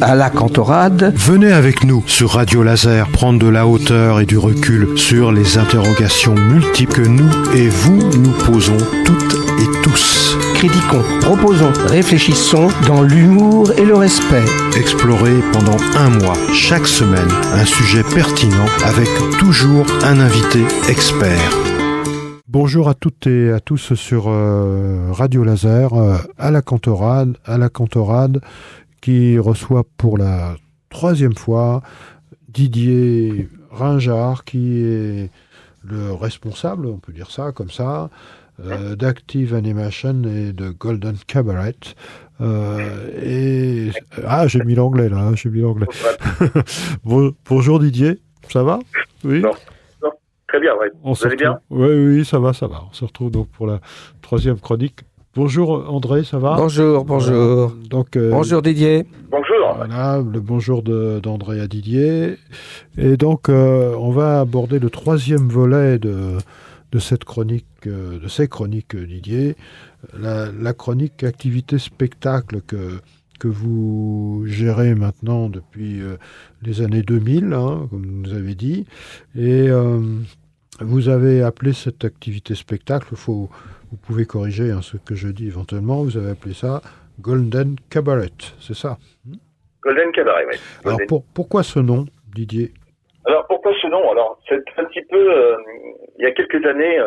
à la cantorade. Venez avec nous sur Radio Laser prendre de la hauteur et du recul sur les interrogations multiples que nous et vous nous posons toutes et tous. Critiquons, proposons, réfléchissons dans l'humour et le respect. Explorez pendant un mois, chaque semaine, un sujet pertinent avec toujours un invité expert. Bonjour à toutes et à tous sur Radio Laser, à la cantorade qui reçoit pour la 3e fois Didier Ringard, qui est le responsable, on peut dire ça comme ça, d'Active Animation et de Golden Cabaret. J'ai mis l'anglais là, Bonjour Didier, ça va? Oui. Non. Très bien, ouais. Vous allez bien? Oui, ça va. On se retrouve donc pour la 3e chronique. Bonjour André, ça va? Bonjour. Bonjour Didier. Bonjour. Voilà, le bonjour d'André à Didier. Et donc, on va aborder le 3e volet de cette chronique, de ces chroniques Didier, la chronique activité spectacle que vous gérez maintenant depuis les années 2000, comme vous nous avez dit. Et vous avez appelé cette activité spectacle, vous pouvez corriger ce que je dis éventuellement, vous avez appelé ça Golden Cabaret, c'est ça? Golden Cabaret, oui. Alors pourquoi ce nom, Didier? Alors pourquoi ce nom? Alors c'est un petit peu, il y a quelques années,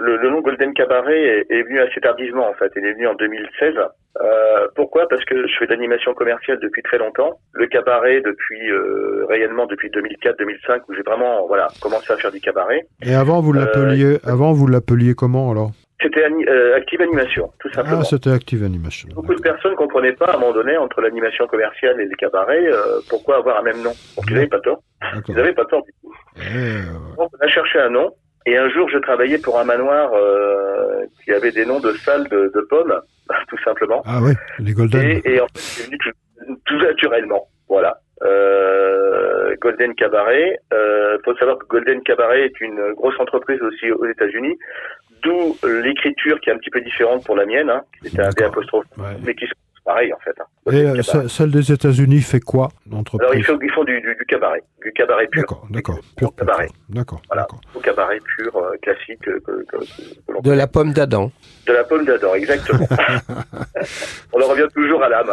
le nom Golden Cabaret est venu assez tardivement en fait, il est venu en 2016. Pourquoi? Parce que je fais de l'animation commerciale depuis très longtemps, le cabaret depuis réellement depuis 2004-2005 où j'ai vraiment commencé à faire du cabaret. Et avant vous l'appeliez comment alors? C'était Active Animation, tout simplement. Ah, c'était Active Animation. Beaucoup de personnes ne comprenaient pas à un moment donné entre l'animation commerciale et les cabarets pourquoi avoir un même nom. Donc ils n'avaient pas tort. Ils n'avaient pas tort du tout. Donc on a cherché un nom. Et un jour, je travaillais pour un manoir qui avait des noms de salles de pommes, tout simplement. Ah oui, les Golden. Et en fait, c'est venu tout naturellement. Voilà. Golden Cabaret. Faut savoir que Golden Cabaret est une grosse entreprise aussi aux États-Unis, d'où l'écriture qui est un petit peu différente pour la mienne, qui était un D apostrophe, mais qui sont pareil en fait. Et celle des États-Unis fait quoi, l'entreprise? Alors ils font du cabaret, du cabaret pur. D'accord, pur cabaret. D'accord. Au cabaret pur classique de la pomme d'Adam. De la pomme d'Adam, exactement. On en revient toujours à l'âme.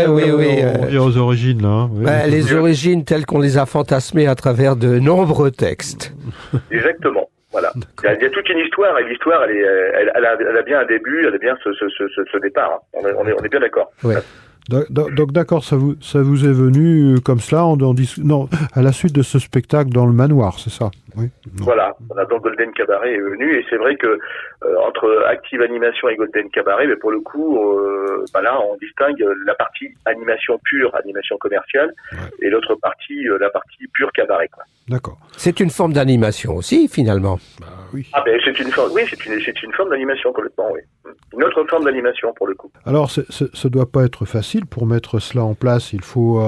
Oui. On revient aux origines là. Oui. Les origines telles qu'on les a fantasmées à travers de nombreux textes. Exactement. Voilà. Il y a toute une histoire, et l'histoire, elle a bien un début, elle a bien ce départ. On est bien d'accord. Ouais. Donc d'accord, ça vous est venu comme cela à la suite de ce spectacle dans le manoir, c'est ça? Oui. Voilà, donc Golden Cabaret est venu, et c'est vrai que entre Active Animation et Golden Cabaret, mais pour le coup, là on distingue la partie animation pure, animation commerciale, et l'autre partie, la partie pure cabaret, quoi. D'accord. C'est une forme d'animation aussi, finalement. Oui. C'est une forme d'animation complètement, oui. Une autre forme d'animation pour le coup. Alors, ça doit pas être facile pour mettre cela en place. Il faut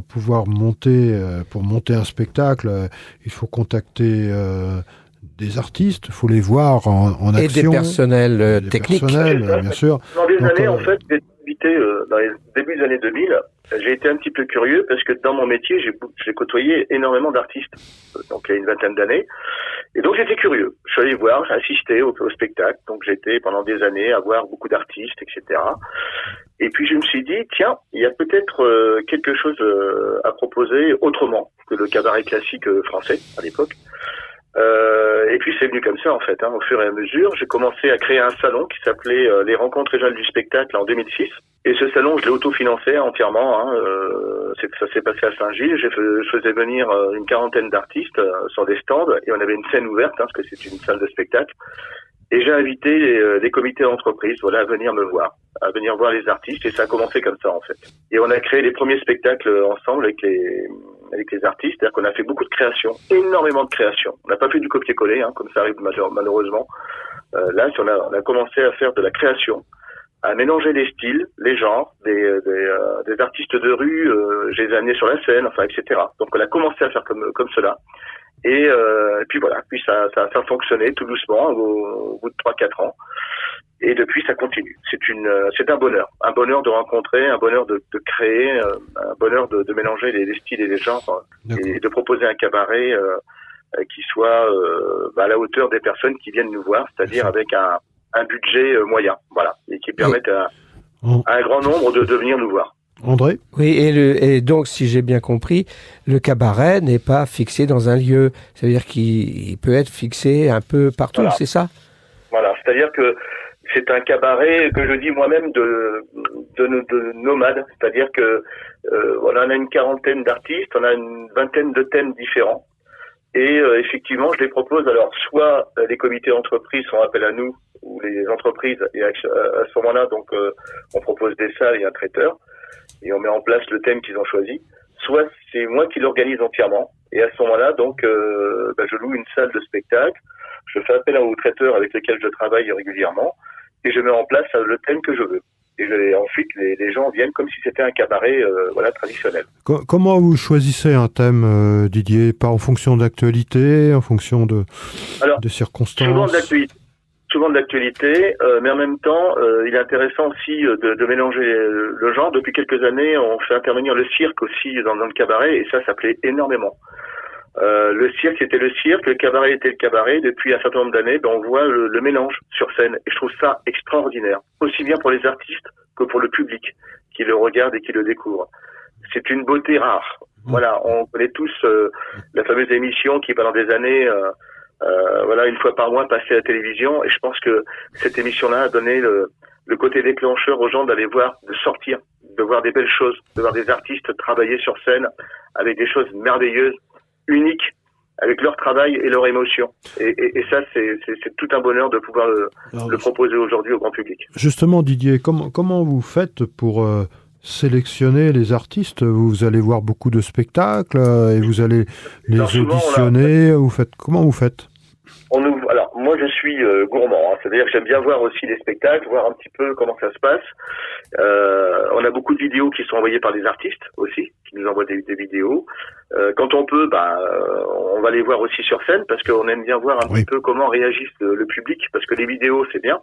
pouvoir monter, pour monter un spectacle, il faut contacter des artistes, il faut les voir en action. Et des personnels techniques. Bien sûr. Dans des années, en fait, dans les débuts des années 2000, j'ai été un petit peu curieux parce que dans mon métier, j'ai côtoyé énormément d'artistes, donc il y a une vingtaine d'années. Et donc j'étais curieux. Je suis allé voir, j'ai assisté au spectacle, donc j'étais pendant des années à voir beaucoup d'artistes, etc. Et puis je me suis dit, tiens, il y a peut-être quelque chose à proposer autrement que le cabaret classique français à l'époque. Et puis c'est venu comme ça en fait, au fur et à mesure. J'ai commencé à créer un salon qui s'appelait les Rencontres régionales du spectacle en 2006. Et ce salon, je l'ai autofinancé entièrement. Ça s'est passé à Saint-Gilles. Je faisais venir une quarantaine d'artistes sur des stands et on avait une scène ouverte parce que c'est une salle de spectacle. Et j'ai invité les comités d'entreprise, à venir me voir, à venir voir les artistes. Et ça a commencé comme ça en fait. Et on a créé les premiers spectacles ensemble avec les artistes, c'est-à-dire qu'on a fait beaucoup de créations, énormément de créations. On n'a pas fait du copier-coller, comme ça arrive malheureusement. Là, on a commencé à faire de la création, à mélanger les styles, les genres, des artistes de rue, je les ai amenés sur la scène, etc. Donc on a commencé à faire comme cela. Et puis voilà, puis ça a fonctionné tout doucement au bout de 3-4 ans. Et depuis, ça continue. C'est un bonheur de rencontrer, un bonheur de créer, un bonheur de mélanger les styles et les genres, et de proposer un cabaret qui soit à la hauteur des personnes qui viennent nous voir, c'est-à-dire avec un budget moyen, voilà, et qui permette à un grand nombre de venir nous voir. André ? Oui, et donc, si j'ai bien compris, le cabaret n'est pas fixé dans un lieu. C'est-à-dire qu'il peut être fixé un peu partout, voilà. C'est ça ? Voilà, c'est-à-dire que c'est un cabaret que je dis moi-même de nomades. C'est-à-dire que on a une quarantaine d'artistes, on a une vingtaine de thèmes différents. Et effectivement, je les propose. Alors, soit les comités d'entreprise font appel à nous, ou les entreprises, et à ce moment-là, donc, on propose des salles et un traiteur, et on met en place le thème qu'ils ont choisi. Soit c'est moi qui l'organise entièrement, et à ce moment-là, donc, je loue une salle de spectacle, je fais appel aux traiteurs avec lesquels je travaille régulièrement, et je mets en place le thème que je veux. Et ensuite, les gens viennent comme si c'était un cabaret traditionnel. Comment vous choisissez un thème, Didier ? Pas en fonction d'actualité, en fonction de circonstances ? Souvent de l'actualité, mais en même temps, il est intéressant aussi de mélanger le genre. Depuis quelques années, on fait intervenir le cirque aussi dans le cabaret, et ça plaît énormément. Le cirque c'était le cirque, le cabaret était le cabaret. Depuis un certain nombre d'années, on voit le mélange sur scène, et je trouve ça extraordinaire, aussi bien pour les artistes que pour le public qui le regarde et qui le découvre. C'est une beauté rare. Voilà, on connaît tous la fameuse émission qui pendant des années, une fois par mois passait à la télévision, et je pense que cette émission-là a donné le côté déclencheur aux gens d'aller voir, de sortir, de voir des belles choses, de voir des artistes travailler sur scène avec des choses merveilleuses, uniques, avec leur travail et leur émotion. Et ça, c'est tout un bonheur de pouvoir le proposer aujourd'hui au grand public. Justement, Didier, comment vous faites pour sélectionner les artistes ? Vous allez voir beaucoup de spectacles et vous allez les auditionner. Comment vous faites ? Alors, moi, je suis gourmand. C'est-à-dire que j'aime bien voir aussi les spectacles, voir un petit peu comment ça se passe. On a beaucoup de vidéos qui sont envoyées par des artistes aussi, qui nous envoient des vidéos. Quand on peut, on va les voir aussi sur scène, parce qu'on aime bien voir un petit peu comment réagisse le public, parce que les vidéos, c'est bien,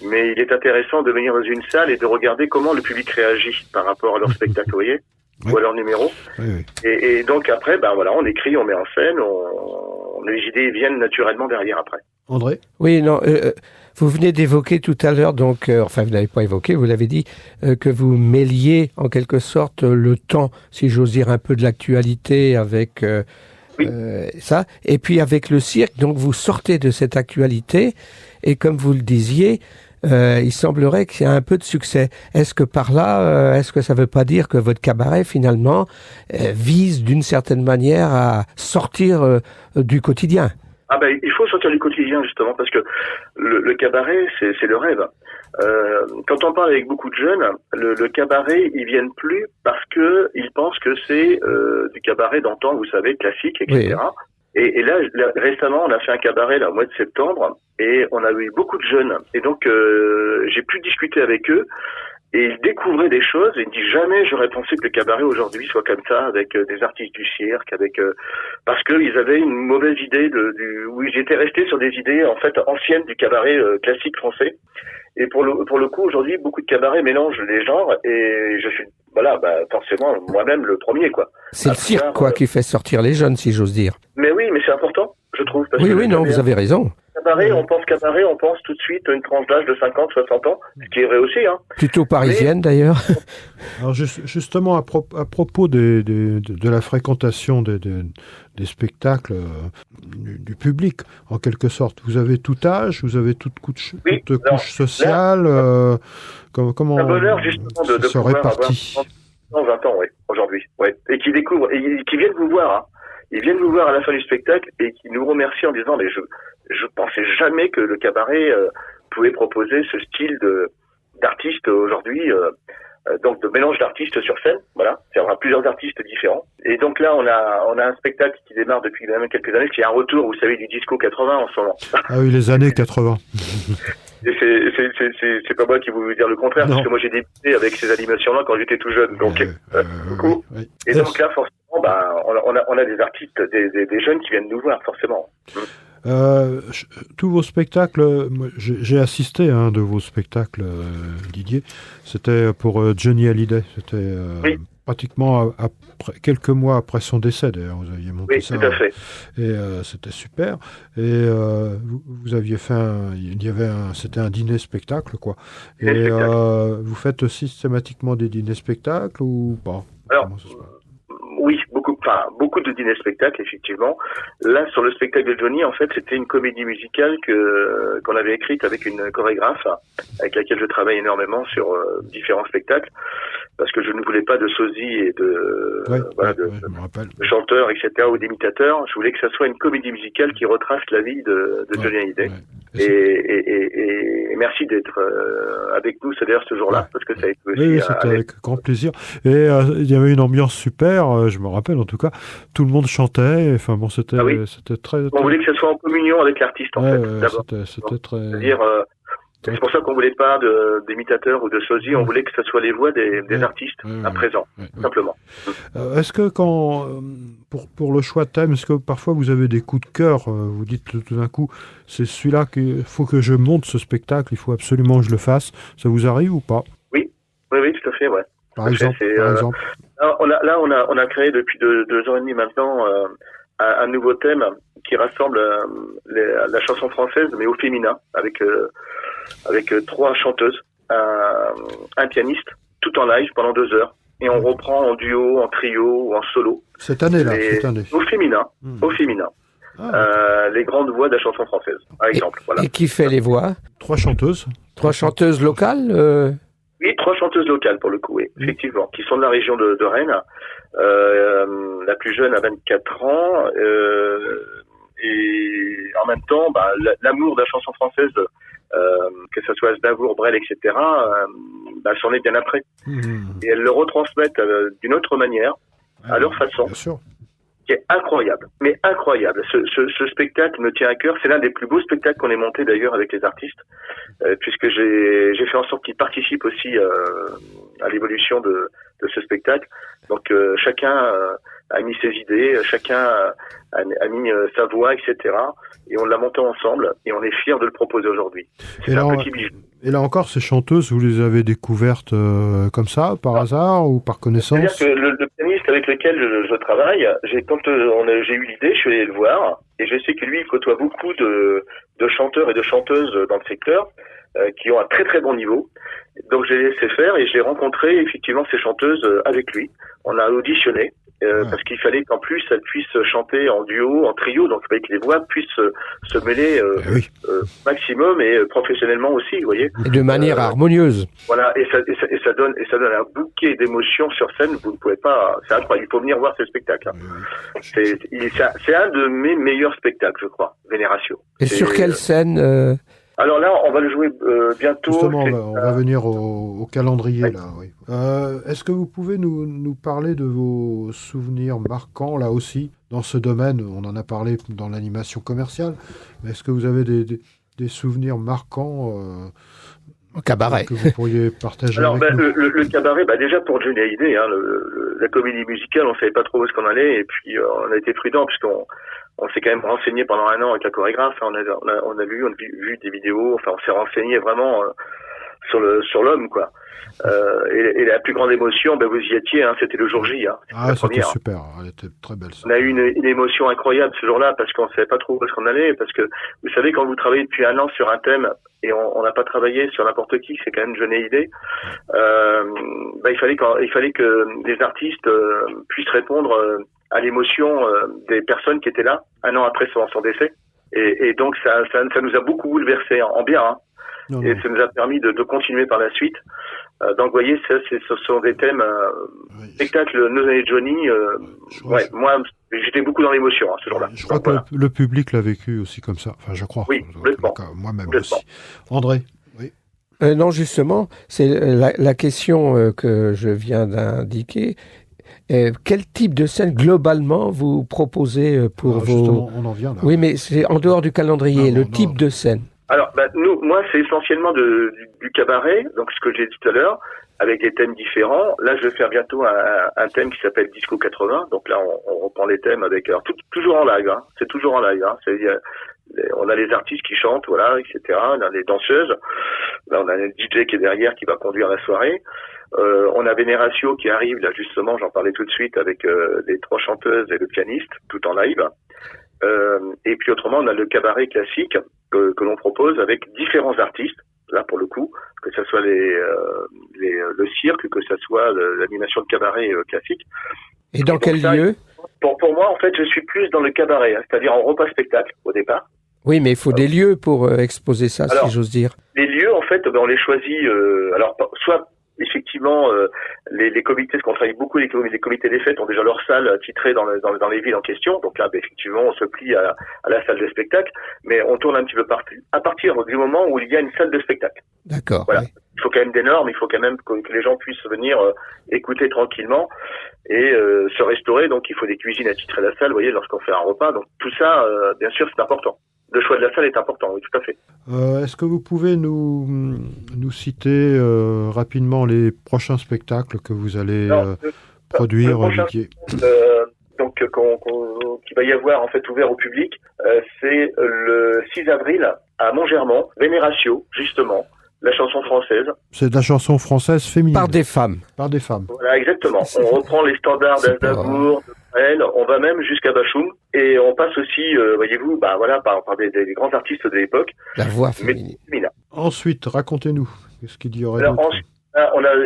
mais il est intéressant de venir dans une salle et de regarder comment le public réagit par rapport à leur spectacle, vous voyez, ou à leur numéro. Oui. Et donc après, on écrit, on met en scène, les idées viennent naturellement derrière après. André ? Oui, non, vous venez d'évoquer tout à l'heure, donc, vous n'avez pas évoqué, vous l'avez dit, que vous mêliez en quelque sorte le temps, si j'ose dire, un peu de l'actualité avec ça, et puis avec le cirque, donc vous sortez de cette actualité, et comme vous le disiez, il semblerait qu'il y a un peu de succès. Est-ce que par là, est-ce que ça ne veut pas dire que votre cabaret, finalement, vise d'une certaine manière à sortir du quotidien ? Il faut sortir du quotidien, justement, parce que le cabaret, c'est le rêve. Quand on parle avec beaucoup de jeunes, le cabaret, ils viennent plus parce que ils pensent que c'est du cabaret d'antan, vous savez, classique, etc. Oui. Et là, récemment, on a fait un cabaret au mois de septembre, et on a eu beaucoup de jeunes. Et donc, j'ai pu discuter avec eux, et ils découvraient des choses, et ils me disent jamais j'aurais pensé que le cabaret aujourd'hui soit comme ça, avec des artistes du cirque, parce qu'ils avaient une mauvaise idée où ils étaient restés sur des idées, en fait, anciennes du cabaret classique français. Et pour le coup, aujourd'hui, beaucoup de cabarets mélangent les genres, et je suis, forcément, moi-même le premier, quoi. C'est le cirque, qui fait sortir les jeunes, si j'ose dire. Mais oui, mais c'est important, je trouve. Parce vous avez raison. Cabaret, on pense tout de suite à une tranche d'âge de 50, 60 ans, ce qui est vrai aussi. Plutôt parisienne, d'ailleurs. Alors, justement, à propos de la fréquentation des spectacles du public, en quelque sorte, vous avez tout âge, vous avez toute couche sociale, comment un bonheur, justement, de se répartit. 20 ans, aujourd'hui. Ouais. Et qui découvrent, et qui viennent vous voir. Ils viennent vous voir à la fin du spectacle et qui nous remercient en disant je pensais jamais que le cabaret pouvait proposer ce style d'artistes aujourd'hui, donc de mélange d'artistes sur scène. Voilà, il y aura plusieurs artistes différents. Et donc là, on a un spectacle qui démarre depuis même quelques années, qui est un retour, vous savez, du disco 80 en ce moment. Ah oui, les années 80. Et c'est pas moi qui vous dire le contraire, parce que moi j'ai débuté avec ces animations-là quand j'étais tout jeune. Donc, donc là, forcément, on a des artistes, des jeunes qui viennent nous voir, forcément. Tous vos spectacles, j'ai assisté à un de vos spectacles, Didier. C'était pour Johnny Hallyday. C'était pratiquement quelques mois après son décès, d'ailleurs. Vous aviez monté ça. Oui, tout à fait. Et c'était super. Et vous aviez fait c'était un dîner-spectacle, quoi. Et vous faites systématiquement des dîners-spectacles ou pas? Alors, oui, beaucoup de dîners-spectacles, effectivement. Là, sur le spectacle de Johnny, en fait, c'était une comédie musicale qu'on avait écrite avec une chorégraphe, avec laquelle je travaille énormément sur différents spectacles, parce que je ne voulais pas de sosies et de chanteurs, etc., ou d'imitateurs. Je voulais que ça soit une comédie musicale qui retrace la vie de Johnny Hallyday. Et merci d'être avec nous, d'ailleurs, ce jour-là, parce que ça a été aussi... Oui, c'était avec grand plaisir. Et il y avait une ambiance super, je me rappelle en tout cas, tout le monde chantait, enfin bon, c'était très... On voulait que ça soit en communion avec l'artiste, en fait, d'abord. C'était très... C'est-à-dire, c'est pour ça qu'on voulait pas d'imitateurs ou de sosies, on voulait que ce soit les voix des artistes à présent, simplement. Est-ce que pour le choix de thème, est-ce que parfois vous avez des coups de cœur, vous dites tout d'un coup, c'est celui-là qu'il faut que je monte ce spectacle, il faut absolument que je le fasse, ça vous arrive ou pas? Oui, tout à fait, ouais. Par exemple. On a créé depuis 2 ans et demi maintenant un nouveau thème qui rassemble la chanson française, mais au féminin, avec 3 chanteuses, un pianiste, tout en live pendant 2 heures. Et on reprend en duo, en trio ou en solo. Cette année. Au féminin. Les grandes voix de la chanson française, par exemple. Et qui fait les voix? 3 chanteuses. 3 chanteuses locales Oui, 3 chanteuses locales pour le coup, oui, effectivement, qui sont de la région de Rennes. La plus jeune a 24 ans, et en même temps, l'amour de la chanson française, que ce soit Aznavour, Brel, etc., s'en est bien après. Et elles le retransmettent d'une autre manière, à leur façon. Bien sûr. Qui est incroyable, mais incroyable. Ce spectacle me tient à cœur. C'est l'un des plus beaux spectacles qu'on ait monté d'ailleurs avec les artistes, puisque j'ai fait en sorte qu'ils participent aussi à l'évolution de ce spectacle. Donc chacun a mis ses idées, chacun a mis sa voix, etc. Et on l'a monté ensemble et on est fiers de le proposer aujourd'hui. C'est un petit bijou. Et là encore, ces chanteuses, vous les avez découvertes comme ça, par hasard ou par connaissance? C'est-à-dire que le pianiste avec lequel je travaille, quand j'ai eu l'idée, je suis allé le voir, et je sais que lui, il côtoie beaucoup de chanteurs et de chanteuses dans le secteur qui ont un très très bon niveau. Donc j'ai laissé faire et j'ai rencontré effectivement ces chanteuses avec lui. On a auditionné. Parce qu'il fallait qu'en plus elles puissent chanter en duo, en trio, donc il fallait que les voix puissent se mêler maximum et professionnellement aussi, vous voyez. Et de manière harmonieuse. Voilà, et ça donne un bouquet d'émotions sur scène. Vous ne pouvez pas, c'est incroyable. Il faut venir voir ce spectacle. C'est un de mes meilleurs spectacles, je crois, Vénération. Et sur quelle scène Alors là, on va le jouer bientôt. Justement, on va venir au calendrier, là, oui. Est-ce que vous pouvez nous parler de vos souvenirs marquants, là aussi, dans ce domaine? On en a parlé dans l'animation commerciale, mais est-ce que vous avez des souvenirs marquants au cabaret que vous pourriez partager avec nous? Le cabaret, déjà pour Johnny Hallyday, la comédie musicale, on savait pas trop où est-ce qu'on allait, et puis on a été prudent, puisqu'on s'est quand même renseigné pendant 1 an avec la chorégraphe. On a vu des vidéos. Enfin, on s'est renseigné vraiment sur l'homme, quoi. Et la plus grande émotion, vous y étiez. C'était le jour J. C'était super. Elle était très belle. Ça. On a eu une émotion incroyable ce jour-là parce qu'on savait pas trop où est-ce qu'on allait. Parce que vous savez, quand vous travaillez depuis 1 an sur un thème et on n'a pas travaillé sur n'importe qui, c'est quand même Johnny Hallyday. Il fallait que les artistes puissent répondre à l'émotion des personnes qui étaient là 1 an après son décès, et donc ça nous a beaucoup bouleversé en bien, et ça nous a permis de continuer par la suite. Donc vous voyez, ce sont des thèmes spectacle Nos années de Johnny. Moi j'étais beaucoup dans l'émotion ce jour-là. Je crois que le public l'a vécu aussi comme ça. Enfin, je crois. Oui, complètement. Moi-même aussi. André. Oui. Non, justement, c'est la question que je viens d'indiquer. Quel type de scène globalement vous proposez pour vos... Justement, on en vient là. Oui, mais c'est en dehors du calendrier, type de scène. Alors, moi, c'est essentiellement du cabaret, donc ce que j'ai dit tout à l'heure, avec des thèmes différents. Là, je vais faire bientôt un thème qui s'appelle Disco 80. Donc là, on reprend les thèmes avec, alors toujours en live, hein. C'est toujours en live, hein. On a les artistes qui chantent, voilà, etc. On a les danseuses. Là, on a le DJ qui est derrière, qui va conduire la soirée. On a Vénératio qui arrive, là, justement, j'en parlais tout de suite, avec les 3 chanteuses et le pianiste, tout en live. Et puis autrement, on a le cabaret classique que l'on propose avec différents artistes. Là, pour le coup, que ce soit le cirque, que ce soit l'animation de cabaret classique. Et dans quel lieu? Pour moi, en fait, je suis plus dans le cabaret, hein, c'est-à-dire en repas-spectacle, au départ. Oui, mais il faut des lieux pour exposer ça, alors, si j'ose dire. Les lieux, en fait, on les choisit, alors, soit effectivement, les comités, parce qu'on travaille beaucoup, les comités des fêtes ont déjà leur salle titrée dans les villes en question. Donc là, effectivement, on se plie à la salle de spectacle, mais on tourne un petit peu partout, à partir du moment où il y a une salle de spectacle. D'accord. Voilà. Oui. Il faut quand même des normes, il faut quand même que les gens puissent venir écouter tranquillement et se restaurer. Donc il faut des cuisines attitrées à la salle, vous voyez, lorsqu'on fait un repas. Donc tout ça, bien sûr, c'est important. Le choix de la salle est important, oui, tout à fait. Est-ce que vous pouvez nous citer rapidement les prochains spectacles que vous allez produire, Didier? Donc, qui va y avoir en fait ouvert au public, c'est le 6 avril à Montgermont, Vénératio, justement, la chanson française. C'est de la chanson française féminine. Par des femmes. Par des femmes. Voilà, exactement. On reprend les standards d'Aznavour, de Brel, on va même jusqu'à Bachoum, et on passe aussi, voyez-vous, par des grands artistes de l'époque. La voix féminine. Ensuite, racontez-nous, qu'est-ce qu'il y aurait d'autre?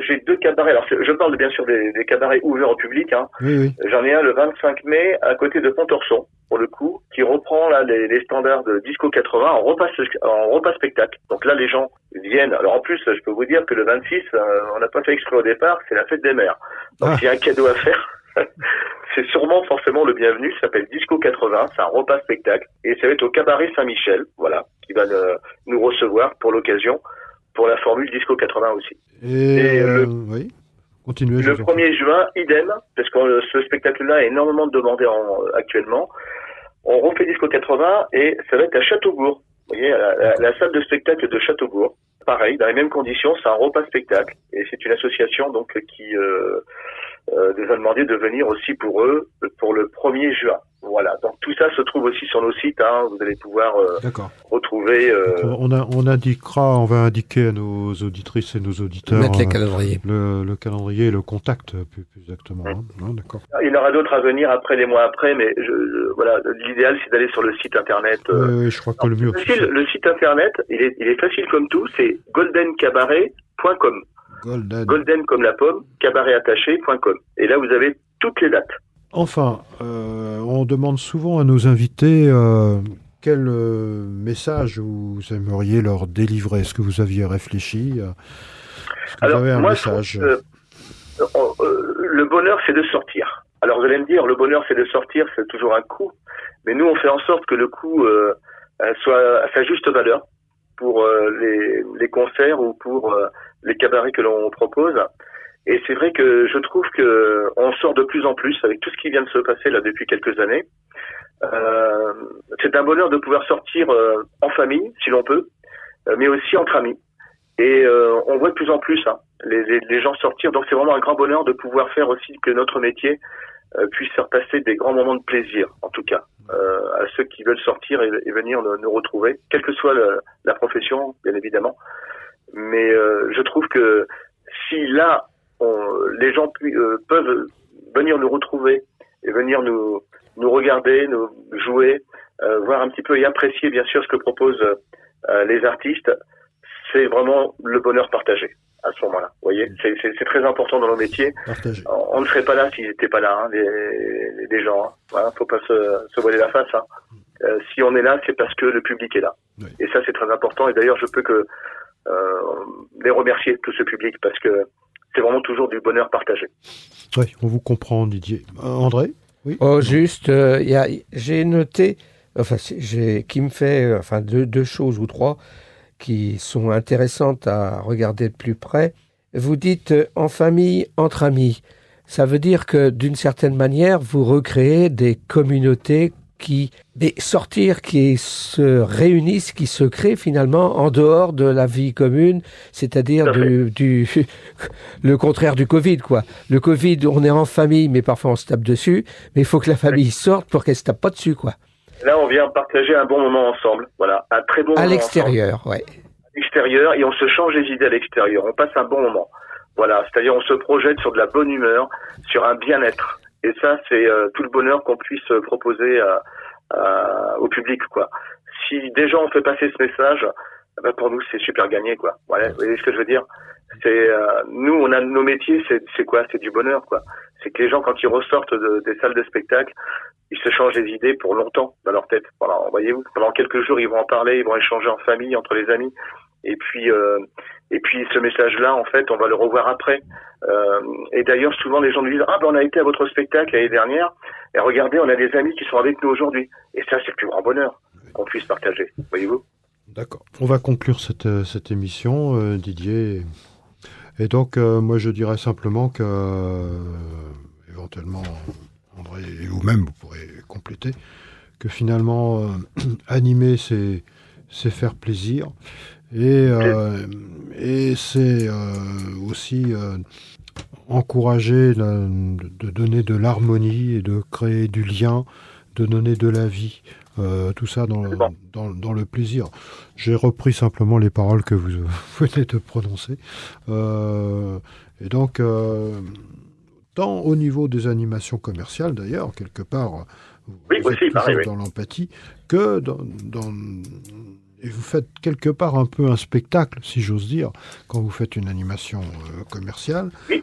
J'ai 2 cabarets. Alors, je parle bien sûr des cabarets ouverts au public, hein. Oui. J'en ai un le 25 mai à côté de Pont-Orson, pour le coup, qui reprend là les standards de Disco 80 en repas spectacle. Donc là, les gens viennent. Alors en plus, je peux vous dire que le 26, on n'a pas fait exprès au départ, c'est la fête des mères. Donc s'il y a un cadeau à faire, c'est sûrement forcément le bienvenu. Ça s'appelle Disco 80, c'est un repas spectacle, et ça va être au cabaret Saint-Michel, voilà, qui va nous recevoir pour l'occasion, pour la formule Disco 80 aussi. Et oui, continuez. Le 1er juin, idem, parce que ce spectacle-là est énormément demandé actuellement. On refait Disco 80 et ça va être à Châteaubourg. Vous voyez, la salle de spectacle de Châteaubourg. Pareil, dans les mêmes conditions, c'est un repas spectacle. Et c'est une association donc qui nous a demandé de venir aussi pour eux pour le 1er juin. Voilà, donc tout ça se trouve aussi sur nos sites, hein. Vous allez pouvoir retrouver... On va indiquer à nos auditrices et nos auditeurs mettre les calendriers. Le calendrier et le contact, plus exactement. Hein. D'accord. Il y en aura d'autres à venir après, les mois après, mais voilà, l'idéal c'est d'aller sur le site internet. Oui, je crois que le mieux. Le site internet, il est facile comme tout, c'est goldencabaret.com. Golden comme la pomme, cabaretattaché.com. Et là, vous avez toutes les dates. Enfin, on demande souvent à nos invités quel message vous aimeriez leur délivrer. Est-ce que vous aviez réfléchi? Est-ce que vous avez un message? Le bonheur, c'est de sortir. Alors, vous allez me dire, le bonheur, c'est de sortir, c'est toujours un coût. Mais nous, on fait en sorte que le coût soit à sa juste valeur pour les concerts ou pour les cabarets que l'on propose. Et c'est vrai que je trouve que on sort de plus en plus avec tout ce qui vient de se passer là depuis quelques années. C'est un bonheur de pouvoir sortir en famille, si l'on peut, mais aussi entre amis. Et on voit de plus en plus les gens sortir. Donc c'est vraiment un grand bonheur de pouvoir faire aussi que notre métier puisse faire passer des grands moments de plaisir, en tout cas, à ceux qui veulent sortir et venir nous retrouver, quelle que soit la profession, bien évidemment. Mais je trouve que si là, les gens peuvent venir nous retrouver et venir nous regarder, nous jouer, voir un petit peu et apprécier bien sûr ce que proposent les artistes, c'est vraiment le bonheur partagé à ce moment-là. Vous voyez, c'est très important dans nos métiers. Partagé. On ne serait pas là s'ils n'étaient pas là, les gens. Hein. Voilà, faut pas se voiler la face. Hein. Si on est là, c'est parce que le public est là. Oui. Et ça, c'est très important. Et d'ailleurs, je peux que les remercier, tout ce public, parce que c'est vraiment toujours du bonheur partagé. Oui, on vous comprend, Didier. André? Oui. Oh, juste, j'ai noté, qui me fait, deux choses ou trois qui sont intéressantes à regarder de plus près. Vous dites en famille, entre amis. Ça veut dire que d'une certaine manière, vous recréez des communautés sortir, qui se réunissent, qui se créent finalement en dehors de la vie commune, c'est-à-dire le contraire du Covid, quoi. Le Covid, on est en famille, mais parfois on se tape dessus, mais il faut que la famille sorte pour qu'elle se tape pas dessus, quoi. Là, on vient partager un bon moment ensemble, voilà, un très bon moment à l'extérieur, ensemble. Ouais. À l'extérieur, et on se change les idées à l'extérieur, on passe un bon moment. Voilà, c'est-à-dire on se projette sur de la bonne humeur, sur un bien-être. Et ça, c'est tout le bonheur qu'on puisse proposer au public, quoi. Si déjà on fait passer ce message, ben pour nous c'est super gagné, quoi. Voilà, vous voyez ce que je veux dire. C'est nous, on a nos métiers, c'est quoi? C'est du bonheur, quoi. C'est que les gens, quand ils ressortent des salles de spectacle, ils se changent les idées pour longtemps dans leur tête. Voilà, voyez-vous, pendant quelques jours, ils vont en parler, ils vont échanger en famille, entre les amis. Et puis ce message-là, en fait, on va le revoir après. Et d'ailleurs, souvent, les gens nous disent « Ah, ben on a été à votre spectacle l'année dernière, et regardez, on a des amis qui sont avec nous aujourd'hui. » Et ça, c'est le plus grand bonheur qu'on puisse partager, voyez-vous. D'accord. On va conclure cette émission, Didier. Et donc, moi, je dirais simplement que, éventuellement, André et vous-même, vous pourrez compléter, que finalement, animer, c'est faire plaisir. Et c'est aussi encourager de donner de l'harmonie et de créer du lien, de donner de la vie, tout ça dans le plaisir. J'ai repris simplement les paroles que vous venez de prononcer. Et donc, tant au niveau des animations commerciales d'ailleurs, quelque part, oui, vous aussi, êtes pareil, dans l'empathie, que et vous faites quelque part un peu un spectacle, si j'ose dire, quand vous faites une animation commerciale. Oui.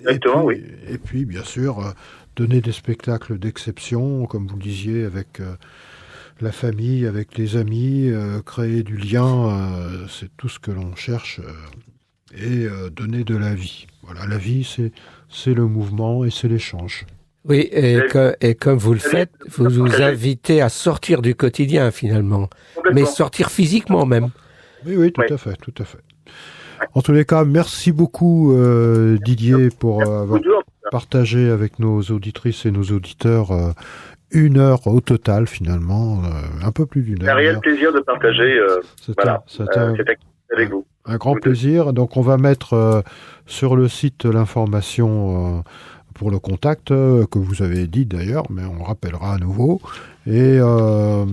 Exactement, oui. Et puis, bien sûr, donner des spectacles d'exception, comme vous le disiez, avec la famille, avec les amis, créer du lien, c'est tout ce que l'on cherche, et donner de la vie. Voilà, la vie, c'est le mouvement et c'est l'échange. Oui, et comme vous le faites, vous nous invitez à sortir du quotidien finalement, mais sortir physiquement même. Oui, tout à fait. En tous les cas, merci beaucoup Didier pour avoir partagé avec nos auditrices et nos auditeurs 1 heure au total finalement, un peu plus d'1 heure. C'est un réel plaisir de partager cette activité avec vous. Un grand plaisir. Donc on va mettre sur le site l'information pour le contact, que vous avez dit d'ailleurs, mais on rappellera à nouveau. Et on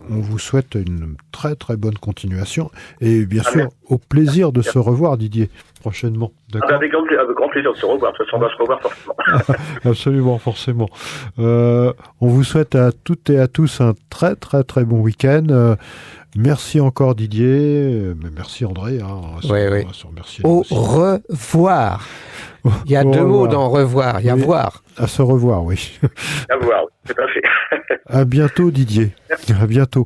vous souhaite une très très bonne continuation. Et bien sûr, au plaisir de se revoir, Didier, prochainement. Avec grand plaisir de se revoir. De toute façon, on va se revoir forcément. Absolument, forcément. On vous souhaite à toutes et à tous un très très très bon week-end. Merci encore Didier, merci André. On va se remercier au aussi. Revoir. Il y a 2 mots dans revoir. Il y a voir. À se revoir, oui. À voir, c'est parfait. À bientôt Didier. Merci. À bientôt.